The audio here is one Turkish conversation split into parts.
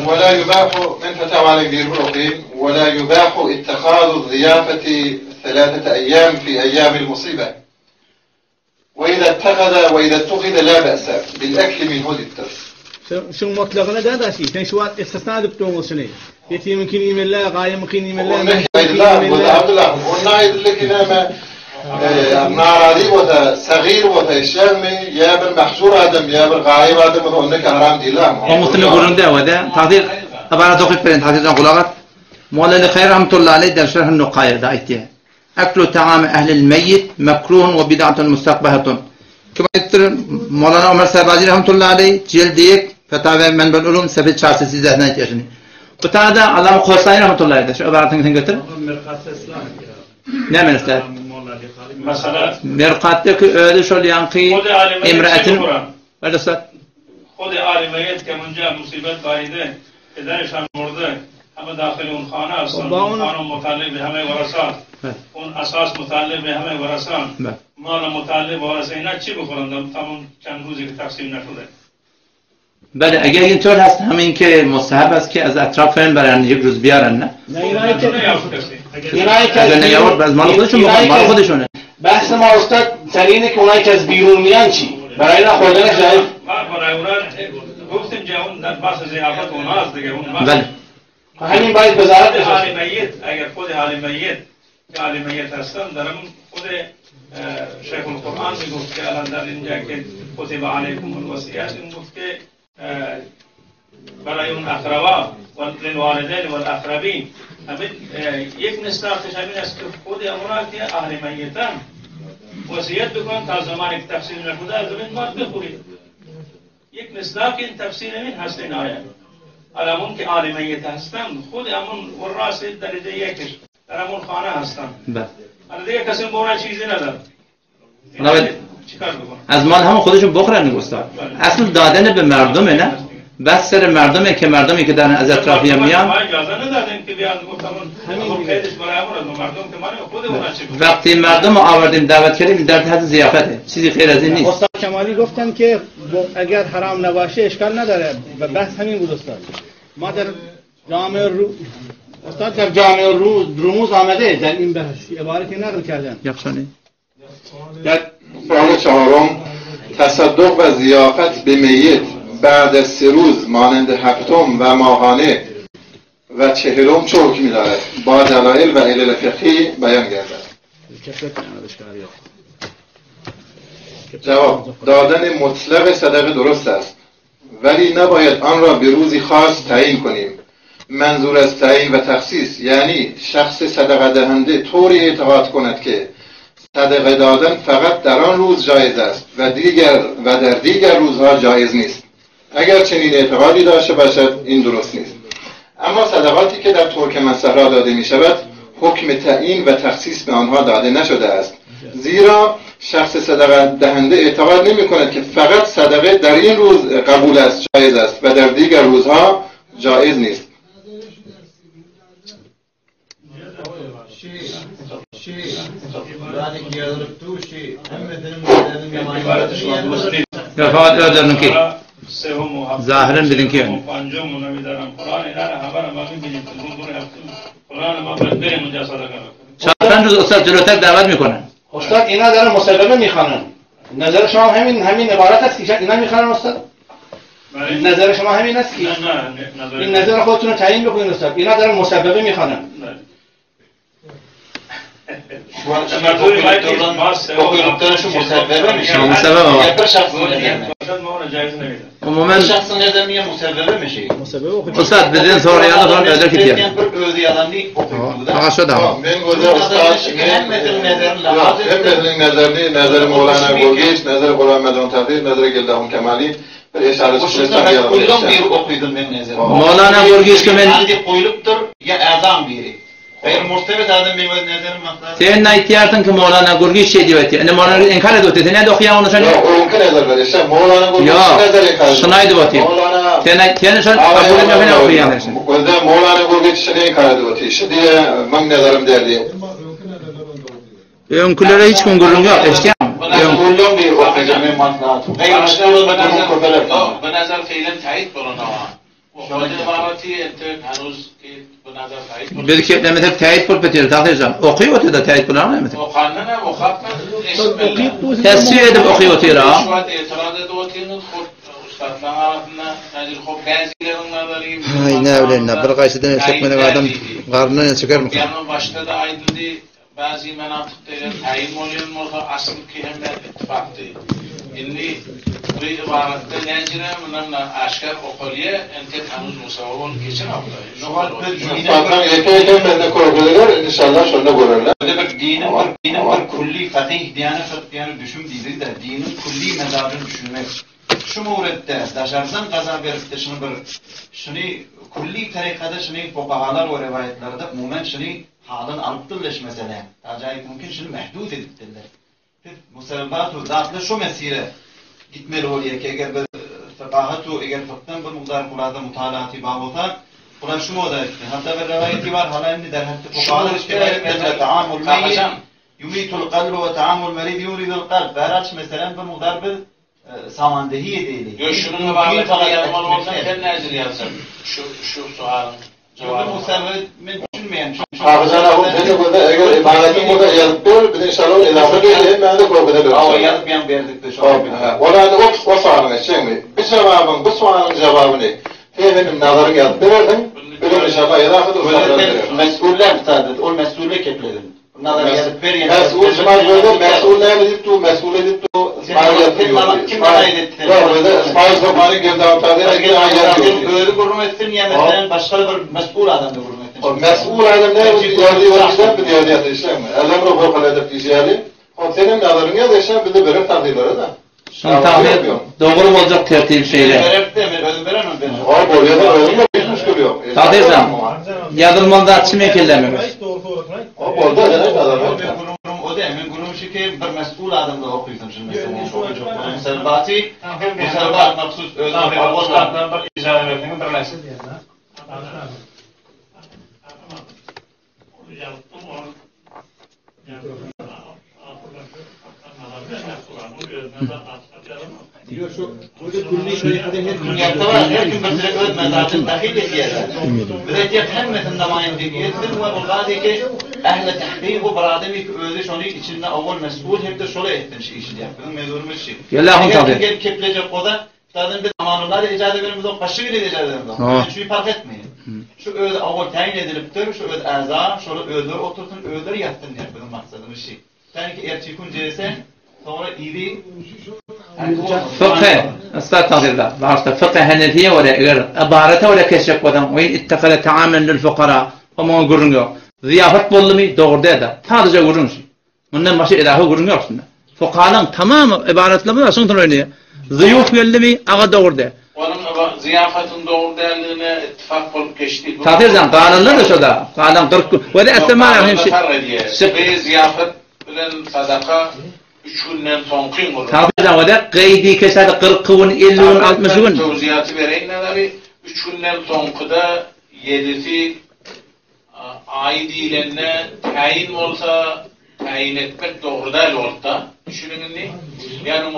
ولا يباح من فتاوى على كبير بروقين ولا يباح اتخاذ الضيافة 3 أيام في أيام المصيبة وإذا اتخذ لا بأس بالأكل منه للتر. شو مطلقنا ده شيء كان شو استثناء دكتور شنو يتي ممكن يمل لا غاية ممكن يمل لا عبد الله قلنا يدلك إنما نارادي وذا صغير وذا شامي يا بالمحشور آدم يا بالغايب آدم وذا حرام دي لا. ومثل يقولون ده وذا تعطيل أبانا توقف بين تعطيل نقولات مولانا خير رحمة الله عليه ده شرح النقاية دايتها أكل طعام أهل الميت مكروه وبدعة مستقبحة. كما يتر مولانا عمر سربازي رحمة الله عليه جلديك فتاوى من بالعلوم سبت 413 نتيجة. وتعالى علامة خرساني رحمة الله عليه. شو عبارة عن كذا؟ نعم أستاذ. مثلا مرقاتك öyle şöyle yankı imraetin. Öyle Ustad. خود عالمیت که منجا مصیبت بایده پدرشان مرده همه داخل اون خانه هستند. خانه متعلق به همه ورثات. اون اساس متعلق به همه ورثان. مال متعلق به ورثه اینا چی بخورند؟ تمام چند روزی که تقسیم نشده. بله اگر اینطور هست همین که مستحب است که از اطرافیان برن یک روز بیارن نه. اینایی که اگر نیاورد از مال خودشون بخورن مال خودشونه. بحث ما استاد سر اینه که اونایی که از بیرون میان چی؟ برای اینا خوردنش جایز؟ برای اونا گفتیم که اون در بحث ضیافت اونها است دیگه اون. بله. همین باید وزارت بشه. عالمیت اگر خود عالمیت که عالمیت هستن در اون خود شیخ القرآن میگفت که الان در اینجا که کتب علیکم الوصیت این گفت که برای اون اقربا و للوالدین و الاقربین همین یک نصفش همین است که خود اونا که اهل میتن وصیت بکن تا زمانی که تفسیر نشده از زمین مال بخورید. یک نصف این تفسیر این هست این آیه. علمون که اهل میت هستن خود همون وراث درجه یکش در همون خانه هستن. حالا دیگه کسی بونا چیزی نداره. از مال همون خودشون بخورن استاد. اصل دادن به مردمه نه؟ بس سر مردمه که مردمی که در از اطرافیان میان اجازه ندادیم که بیان گفتم همین قیدش برای مردم که ما خود اونا چی وقتی مردم آوردیم دعوت کردیم در حد ضیافته چیزی غیر از این نیست. استاد کمالی گفتن که اگر حرام نباشه اشکال نداره و بحث همین بود استاد. ما در جامعه استاد در جامعه رموز آمده در این بحث عبارتی نقل کردن. یخشانی در سوال چهارم تصدق و ضیافت به میت بعد از 3 روز مانند هفتم و ماهانه و 40 چه حکمی دارد؟ با دلایل و علل فقهی بیان گردد. جواب: دادن مطلق صدقه درست است ولی نباید آن را به روزی خاص تعیین کنیم. منظور از تعیین و تخصیص یعنی شخص صدقه دهنده طوری اعتقاد کند که صدقه دادن فقط در آن روز جایز است و در دیگر روزها جایز نیست. اگر چنین اعتقادی داشته باشد این درست نیست. اما صدقاتی که در ترکمن‌صحرا داده می شود حکم تعیین و تخصیص به آنها داده نشده است، زیرا شخص صدقه دهنده اعتقاد نمی کند که فقط صدقه در این روز قبول است، جایز است و در دیگر روزها جایز نیست. ظاهرا بدین که چند روز استاد جلوتر دعوت میکنن. استاد اینا دارن مسببه میخوانن. نظر شما همین عبارت است که اینا میخوانن استاد؟ نظر شما همین است که این نظر خودتون رو تعیین بکنید استاد. اینا دارن مسببه میخوانن. دکترشون مسببه میشه. مسببه. یک شخص نمیدونه. عموما شخص نمیدونه مسببه میشه. استاد بدین سوال یاد دارم ادر کیه. فقط شده. من گذر استاد هم نظر مولانا گرگیش، نظر غلام مدون تقدیر، نظر گلدهم کمالی برای شرط مولانا گرگیش که من qoyulubdur ya adam biri. Eğer مرتبط adam benim nezerim maksat. Sen naytiyatın ki Moğlana Gurgiş şey diyor eti. Ne Moğlana inkar ediyor eti. Ne de okuyamam onu sen. Ya o inkar eder böyle şey. Moğlana Gurgiş nezer inkar ediyor. Şunaydı bu eti. Sen sen kabul etmiyor ne okuyamam. O da Moğlana Gurgiş ne inkar ediyor eti. Şimdi ben nezerim derdi. Önkülere hiç kongurun yok. Eşkıya mı? Mesulun bir okuyacağım mantığı. Bu nazar fiilen tayit bulun ama. O ibarati ente hanuz ki bu nazar tayit. Bir kepleme hep teyit bulup bitiyor. Takdircan. Okuyor ötede teyit bular mı? O kanuna o kapma. Tesir edip okuyor ötede. Şu an itiraz edip otuyanın ustadlar arasında nazir hop gazilerin nazarıyım. Ay ne öyle bir qaysidan çekmeden adam qarnından çıkar mı? Yanın başta da aydıldı. Bazı menatıkları tayin oluyor olsa asıl ki hem ittifaktı. Şimdi bu ibarette nencire bununla aşkar okuluya ente tanız musavvun geçen hafta. Zaten eke ben de korkuyorlar inşallah şöyle görürler. Bir dinin bir kulli fakih diyane düşüm değildir de dinin kulli mezabını düşünmek. Şu muridde dışarıdan kaza verip de şunu kulli tarikada şunu fukahalar ve rivayetlerde umumen şunu halın alıptırleş mesele. Acayip mümkün şunu mehdud ediptirler. Musabbat-ı zatlı şu mesire gitmeli oluyor ki eğer bir fıkahatu, eğer fıktan bir muqdar kulada mutalaati babota kula şu moda etti. Hatta bir rivayeti var hala emni der hatta fukahalar işte ta'amul meyyit yumitul kalbu ve ta'amul merid yuridul kalb. Beraç mesela bir muqdar bir samandehiye değil. Yo şunun mübarek yazmalı olsa ben nezir yazsam. Şu sualın cevabı musabbat düşünmeyen. Hafızana bu dedi burada eğer ibadetin burada yazıp bir de inşallah ilave geleyim ben de korkuda Ama yazmayan verdik de şu an. Orada o sualın için bir cevabın bu sualın cevabı ne? Benim nazarım yazıp verdim. Benim inşallah ilave de mesuller saadet o mesulle kepledim. Nazar yazıp ver mesul cemaat böyle mesul ne edip mesul edip kim ayet etti? Böyle İsmail Zaman'ın gözden tadına gelen ayet yok. Böyle kurum etsin ya mesela başka bir mesul adam da kurum etsin. O mesul adam ne yazdığı var bir diyor diye işte mi? Elem ruhu kaladı fiziyali. O senin nazarın ya da işte bir de böyle takdirleri da. Son tahmin doğru mu olacak tertip şeyler? Veremem ben. O böyle de öyle mi? Hiç müşkül yok. Takdircan. Yazılmanda açım ekellememiş. O burada ne nazar yok. O da emin kurum şu ki bir mesul adam da okuyusam şimdi mesela. Mesela Bati, mesela maksus özür Allah'tan bir icazı verdiğini bir nesil diye. Diyor şu burada kulli şerifte her gün bir öz mezatın dahil ediyorlar. Müreccep hemmetin damayın diyedir ve buradaki ki ehl-i tahqiq ve berademi özü şunu içinde avval mesul hep de şöyle ettin şey işi yapıyor. Mezurmuş şey. Yallah tabii. Gelip keplecek o da zaten bir zamanlar icazı verimiz o kaşı bile icazı verimiz. Şu fark etmeyin. Şu öz avval tayin ediliptir, şu öz azam, şöyle özler otursun, özler yatsın yapıyor maksadımız şey. Yani ki erçikun cesen sonra iri فقه استاذ تقدير بعرف فقه هنفيه ولا غير عبارته ولا كشف ودم وين اتخذ تعامل للفقراء وما يقولون ziyafet bollu mu doğru da sadece gurun şey bundan başka ilahu gurun yok aslında fuqahaların tamamı ibaretleri var sonra öyle ziyuf geldi mi ağa doğru da onun ziyafetin doğru değerliğine ittifak olup geçti. Takdircan kanunlar da şurada kanun 40 ve de etmana hem şey ziyafet bilen sadaka 3 günden son kıyım olur. Takdircan ve de kaydi kesede 40 gün 50 gün 60 gün tevziyatı vereyim neleri 3 günden sonkuda 7'si aidilerine tayin olsa tayin etmek doğru değil orta. Düşünün ne? Yani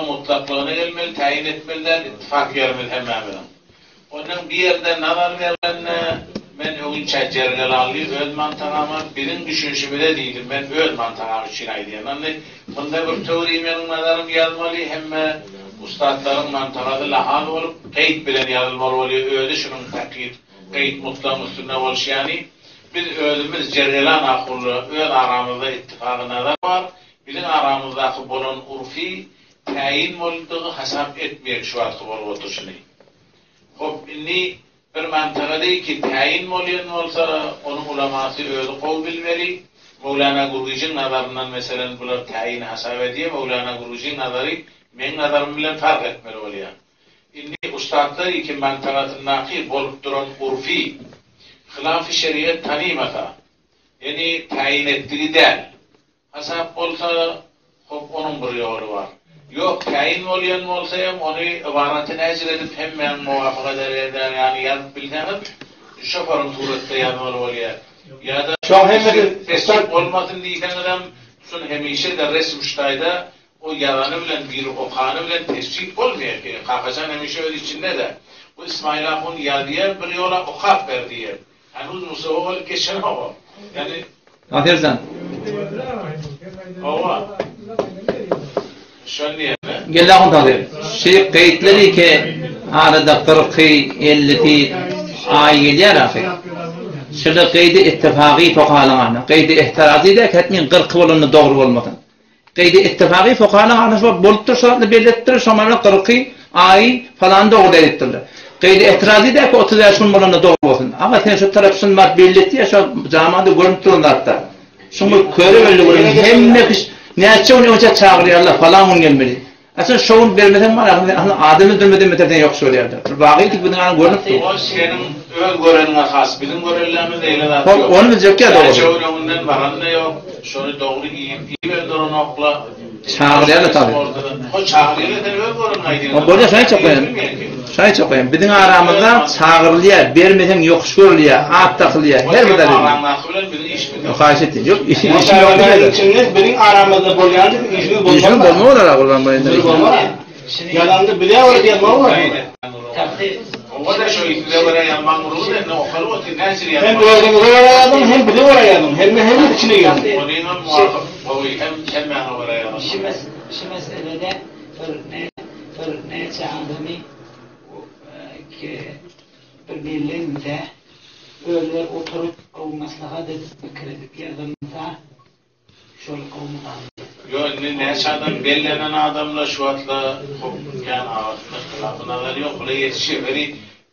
mutlaklığına gelmeli, tayin etmeliler, ittifak gelmeli hemen. Onun bir yerde nazar verilenle ben o gün çecergel alıyor, öz mantığıma birin düşünüşümü de değilim. Ben öz mantığım için aydiyen. Yani bunda bir teori benim nazarım yazmalı, hem ustadların mantığına lahal olup, kayıt bilen yazılmalı oluyor. Öyle şunun takip, kayıt mutlağın üstüne oluş yani. Biz özümüz cergelan akullu, öz aramızda ittifakı nazar var. Bizim aramızdaki bulun urfi, tayin olduğu hesap etmeyek şu an kabul oturuşunu. Hop, inni bir mantığa değil ki tayin olsa onun ulaması özü kol bilmeli. Mevlana Guruji'nin nazarından mesela bunlar tayin hesap ediyor. Mevlana Guruji'nin nazarı benim nazarım bilen fark etmeli oluyor. İnni ustadlar ki mantıqatındaki bolup duran urfi, hilaf-ı şeriyet tanımata, yani tayin ettiği değil. Hesap olsa hop onun bir yolu var. Yok tayin olayan olsa hem onu ibaretini ecr edip hemen muvafık eder yani yazıp bildiğiniz şoförün surette yazmalı oluyor. Ya da teslim olmasın diyken adam Şunu hemişe de resmuştayda o yalanı bilen bir okanı bilen tescik olmuyor ki. Kakacan hemişe öyle içinde de. Bu İsmail Akun yadıya bir yola okak verdiye. Henüz Musa oğul geçen o. Yani Aferin. ova. Şöyle diye. Gel akın tadir. Şey kayıtları ki arada 40-50 ay geliyor akı. Şöyle kaydı ittifaki fokalağına. Kaydı ihtirazi de ketmin 40 olanı doğru olmadan. Kaydı ittifaki fokalağına şu bolup şartlı belirttir. Şomanın 40 ay falan doğru ettirler. Kaydı ihtirazi de ki 30 yaşın olanı doğru olsun. Ama sen şu tarafsın var belirtti ya şu zamanda görüntü hatta. Şunu köre öyle görün. Hem ne kış ne açıyor ne hoca çağırıyorlar falan onun gelmeli. Aslında şovun vermeden var adını dönmeden meterden yok söylüyorlar. Vakit bunun an görünüp o senin ön görenine has bizim görenlerimiz değil zaten. Onu biz yok ya doğru. Şöyle ondan varan da yok. Şöyle doğru iyi öldürün okla. Çağırıyorlar tabii. O çağırıyorlar da ön görenaydı. O böyle şey çok koyun. Şey çok koyun. Bizim aramızda çağırılıyor, vermeden yok söylüyor, at takılıyor. Her bir dalil. Yok etti. Yok işi yok diye. Benim aramızda bolyandı işini bulma. İşini bulma olarak kurban bayında. Yalandı bile var diye mal var. O da şu ikide böyle yanman vuruldu ne okalı o tindensi Hem böyle oraya yadım hem bile oraya yadım. Hem içine girdim. Onun muhakkak o hem yani oraya yadım. Şu meselede örneğe çağırdığımı ki bir birliğinde öyle oturup o maslahat edip kredi yardımda şöyle olmadan. Yok ne yaşadan bellenen adamla şu atla yani ağzına yok öyle yetişiyor.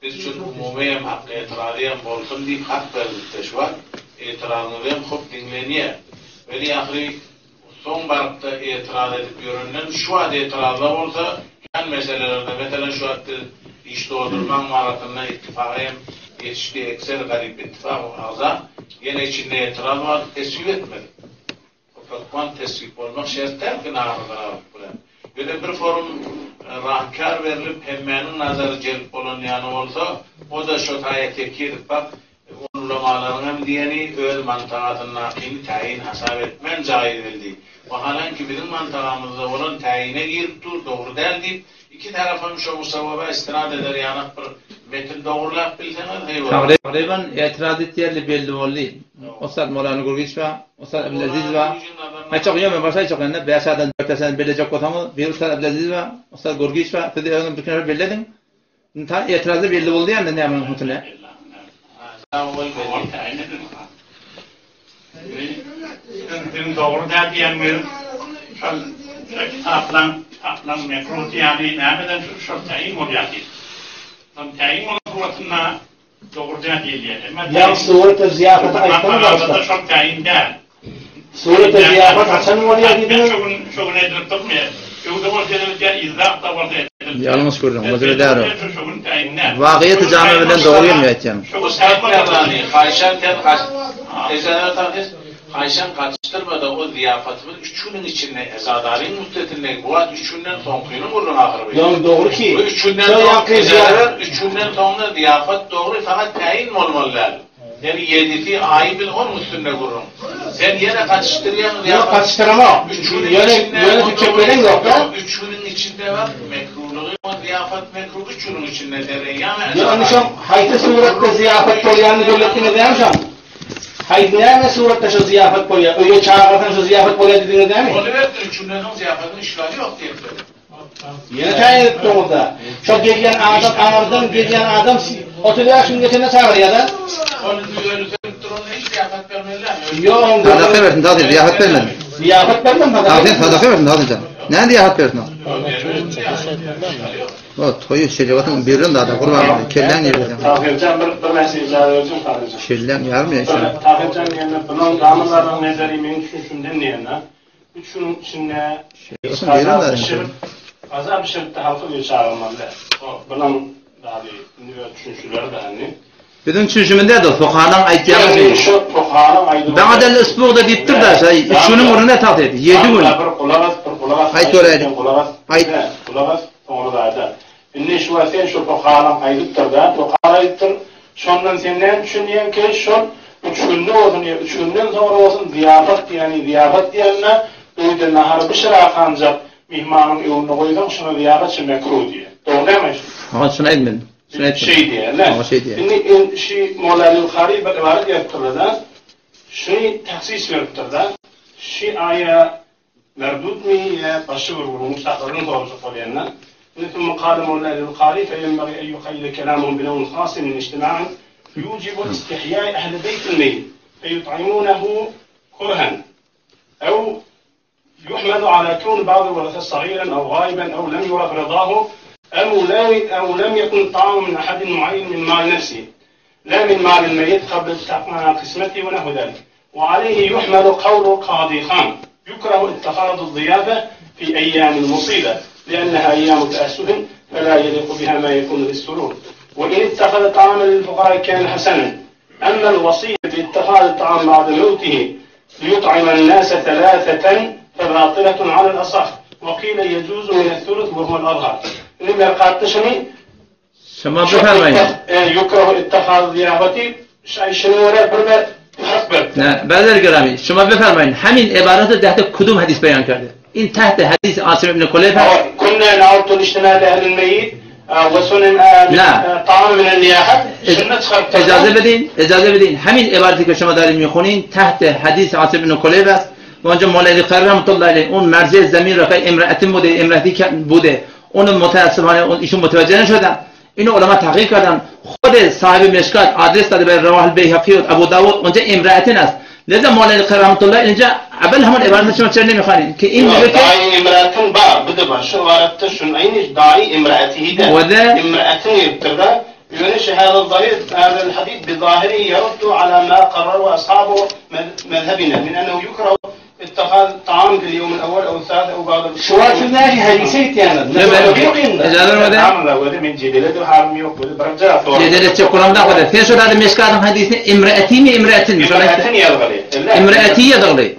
Biz için umumiyem hakkı itiradiyem bolsun deyip hak verdik de şu an itiradıyem hop dinleniyor. Böyle ahri son barıkta itiraz edip görünen şu adı itirazda olsa yani meselelerde mesela şu adı iş doğdurman maratında ittifakıyem yetiştiği ekser garip ittifak ağza yine içinde itiraz var tesvip etmedi. Fakman tesvip olmak şertler ki nağırlar bulan. Böyle bir forum rahkar verilip hemmenin nazarı celp olan yani olsa o da şu tayet edip bak ulamaların hem diyeni öz mantıqatının akini tayin hasap etmen caiz edildi. O halanki bizim mantığımızda olan tayine girip dur doğru değil deyip iki tarafın şu musavvaba istinad eder yani bir metin doğrulap bilseniz eyvallah. Takriban itiraz ettiği belli oldu. Ustad Moğlan Gurgiç var, Ustad Abdülaziz var. Çok yömen başa çok ne beşadan 4 sene bilecek olsanız bir Ustad Abdülaziz var, Ustad Gurgiç var. Siz de bütün belledin. Ta itirazı belli oldu yani ne yapalım mutlu. Benim doğru da diyemeyiz. Kitaplan mekruh yani nereden şu tayin oluyordu. Tam tayin olmasına doğru da değil yani. Ya surete ziyafete ayıptı da çok tayin değil. Surete ziyafet açan mı oluyor dedi? Şunu edip tutmuyor. Şu da var ki izah da var. Yalnız gördüm. O da der o. Vakiyeti cami bilen doğruyum ya eteceğim. Şu sayfalarını Ayşen'ten kaç ezanı takdir Ayşen kaçtırmadı o ziyafetinin üçünün içinde ezadarin müddetinde bu ad üçünden tonkuyunun vurun ahırı. Yani doğru ki. Bu üçünden sonra ziyafet doğru fakat tayin mi olmalılar? Yani yedisi ayıbın on üstünde vurun. Sen yine kaçıştırıyorsun. Yok kaçıştıramam. Yöne tüketmeden yok da. Üçünün içinde var mekruhluğu. O ziyafet mekruhu üçünün içinde derin. Yani şu haydi surette ziyafet koyanı devletine demişim. Haydi ne surette şu ziyafet koya? Öyle çağırırsan şu ziyafet koya dediğine değil mi? Onu verdir üçünden o ziyafetin işgali yok diye dedi. Yine tayin etti orada. Şu gelen adam, anamdan gelen adam 30 yaşın geçene çağırıyor da. Onu öldürüp durun hiç ziyafet vermeliler mi? Yok. Sadaka versin tadı ziyafet vermedin. Ziyafet vermem mi? Sadaka versin tadı canım. Ne ziyafet versin o? O toyu şecavatın birin daha da kurban oldu. Kellen yerden. Tahircan bir mesele arıyorsun kardeşim. Kellen yarmıyor şimdi. Tahircan yani bunun kanunların nezari benim düşündüğüm diyene. Üçünün içinde azap şirkte halkı bir çağırmalı. Bunun daha bir düşünüşler de hani. Bizim düşünüşümünde de fukahadan aytiyamız yok. Şu fukahadan aytiyamız. Bana da ısbuğda deyiptir da üçünün oruna taht etti. 7 gün. Ayt oraydı. Ayt. Kulağız oradaydı. Şimdi şu fukahadan aytıptır da. Fukaha aytıptır. Şondan senden düşünüyen ki şu 3 günlük olsun ya 3 günden sonra olsun ziyafet yani ziyafet diyenler uydu nahar bişra ancak mihmanın evine koyduğum şuna ziyafet için mekruh diye. Doğru değil mi? Ha şuna edin. Şey diye. Lan. Şimdi şey Mevla'nın Bukhari bir ibaret yaptırdı da şey tahsis yaptırdı da şey aya merdud mi ya başvur bu mustaqbalın doğrusu falan. ثم قال مولانا البخاري فينبغي أن يقيد كلامهم بنوع خاص من اجتماع يوجب استحياء أهل بيت الميت فيطعمونه كرها أو يحمل على كون بعض الورثة صغيرا أو غائبا أو لم يرف رضاه أو لم يكن طعام من أحد معين من مال نفسه لا من مال الميت قبل قسمته ونحو ذلك وعليه يحمل قول قاضي خان يكره اتخاذ الضيافة في أيام المصيبة لأنها أيام تأسف فلا يليق بها ما يكون للسرور وإن اتخذ طعاما للفقراء كان حسنا أما الوصية باتخاذ الطعام بعد موته ليطعم الناس 3 فباطلة على الأصح وقيل يجوز من الثلث وهو الأظهر لما قاتشني شما بفرمایید يكره اتخاذ ضيافتي شنو برمه حسب نه برادر گرامی شما بفرمایید همین عبارات تحت کدوم حدیث بیان کرده این تحت حدیث عاصم ابن کلیب كنا نعود الاجتماع لأهل الميت وسنن طعام من النياحة اجازه بدین همین عبارتی که شما دارید میخونین تحت حدیث عاصم ابن کلیب است و اونجا مولانا خیر رحمت الله علیه اون مرجع زمین را که امرأتی بوده اون متاسفانه ایشون متوجه نشدن اینو علما تحقیق کردن خود صاحب مشکات آدرس داده به رواه البیهقی و ابو داود اونجا امرأتین است لذا مولانا خیر رحمت الله اینجا اول همون عبارت شما چرا نمیخوانید که این میگه که داعی امرأتین بده با شو وارتشون اینش داعی امرأتی ده امرأتین يبتدا يونش هذا الضمير هذا الحديث بظاهره يرد على ما قرره أصحاب مذهبنا من أنه يكره اتخاذ طعام في اليوم الأول أو الثالث أو بعد شوات في الناجي هديسيت يعني وده من جدلة حرم يقبل برجع جدلة تقولون ده وده في شو هذا مشكلة حديث امرأتين يضغلي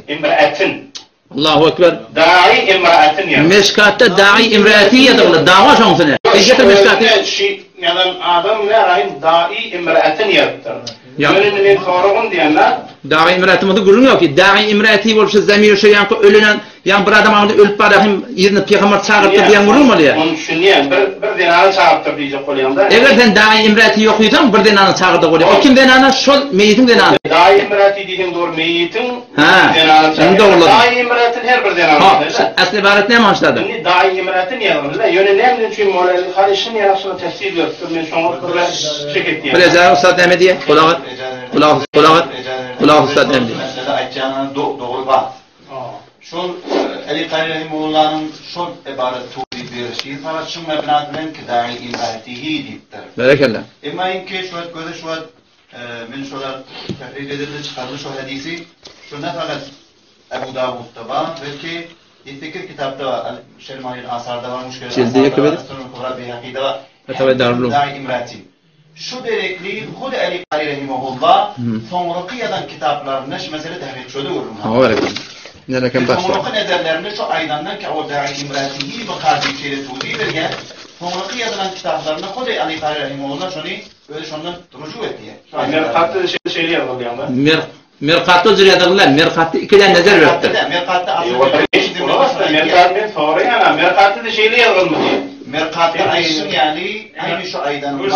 الله أكبر داعي امرأتين مشكلة داعي امرأتين يضغلي دعوة شو مثلا إيش المشكلة شيء يعني آدم لا راين داعي امرأتين يضغلي يعني من خارجون ديانا داعي امرأتي ما تقولون يا كي داعي امرأتي ولش الزمير شيء يعني كأولنا يعني برادم عند أول بعدهم يرن بيخمر ساعة تبيان مرور مليا. منشنيان بردين أنا ساعة تبيج قولي عندها. إذا كان داعي امرأتي يقيتهم بردين أنا ساعة تقولي. أكيد دين أنا شل ميتين دين أنا. داعي امرأتي دين دور ميتين. عندهم والله. داعي امرأتي هير بردين أنا. أصل بارتنا ما أشتغل. داعي امرأتي يا لا يوني نعم نشوي مولا الخارجين يا رسول تفسير من شو كره شكتي. فلذا أستاذ أحمدية خلاص أستاذ أحمدية. doğru var. Şol Ali Kari Rahimullah'ın şol ibaret tuğri bir şey falan şu mebnatmen ki dahi imratihi deyiptir. Barakallah. Ama inki şuat gözü şuat min şolar tefrik edildi çıkardı şu hadisi şu ne fakat Ebu Davud'da var belki İttikir kitapta var Şermahil Asar'da var Muşkil Asar'da var Asr'ın Kubra Beyhaki'de var dahi imrati. Şu derekli Hud Ali Kari Rahimullah sonrakiyadan kitaplarında şu mesele tahrik şöyle vurur. Barakallah. Sonraki nedenlerini şu aydandan ki o dahi imratihi ve kardeşiyle tuğdi vergen sonraki yazılan kitaplarında Hud Ali Kari Rahimullah şunu öyle şundan rücu etti. Mirqat'ta şeyli yazıldı yani. Mirqat'ta züriyadırlar. Mirqat'ta ikiden nezer verdi. Mirqat'ta aslında Mirqat'ın sonra yani Mirqat'ta şeyli yazıldı diye. Mirqat'ta ayın yani aynı şu aydanın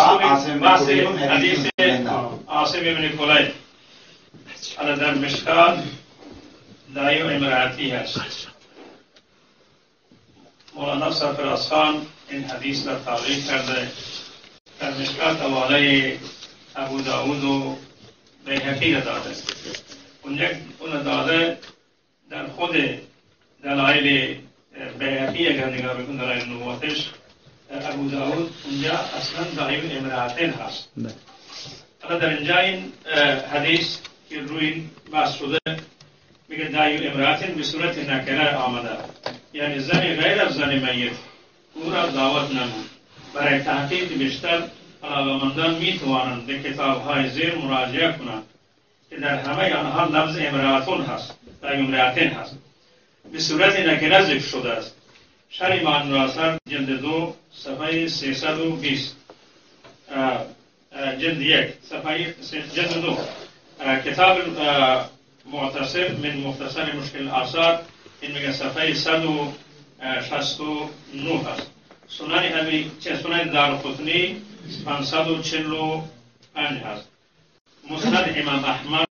Asim ibn Kulayb Anadan Mishkat داعي امرأتها مولانا سفر اسخان این حدیث را تعریف کرده در مشکات حواله ابو داود و بیهقی را داده اون داده در خود دلایل بیهقی اگر نگاه بکن دلایل نبوتش ابو داود اونجا اصلا داعی امرأتین هست حالا در اینجا این حدیث که روی بحث شده میگه داعی امرأتین به صورت نکره آمده یعنی زنی غیر از زن میت او را دعوت نمود برای تحقیق بیشتر علاقه‌مندان میتوانند به کتاب‌های زیر مراجعه کنند که در همه آنها لفظ امرأتون هست داعی امرأتین هست به صورت نکره ذکر شده است شرح معنی اثر جلد 2 صفحه 320 جلد 1 صفحه جلد 2 کتاب معتصر من مختصر مشکل آثار این میگه صفحه 169 هست. سنن دارقطنی 545 هست. مسند امام احمد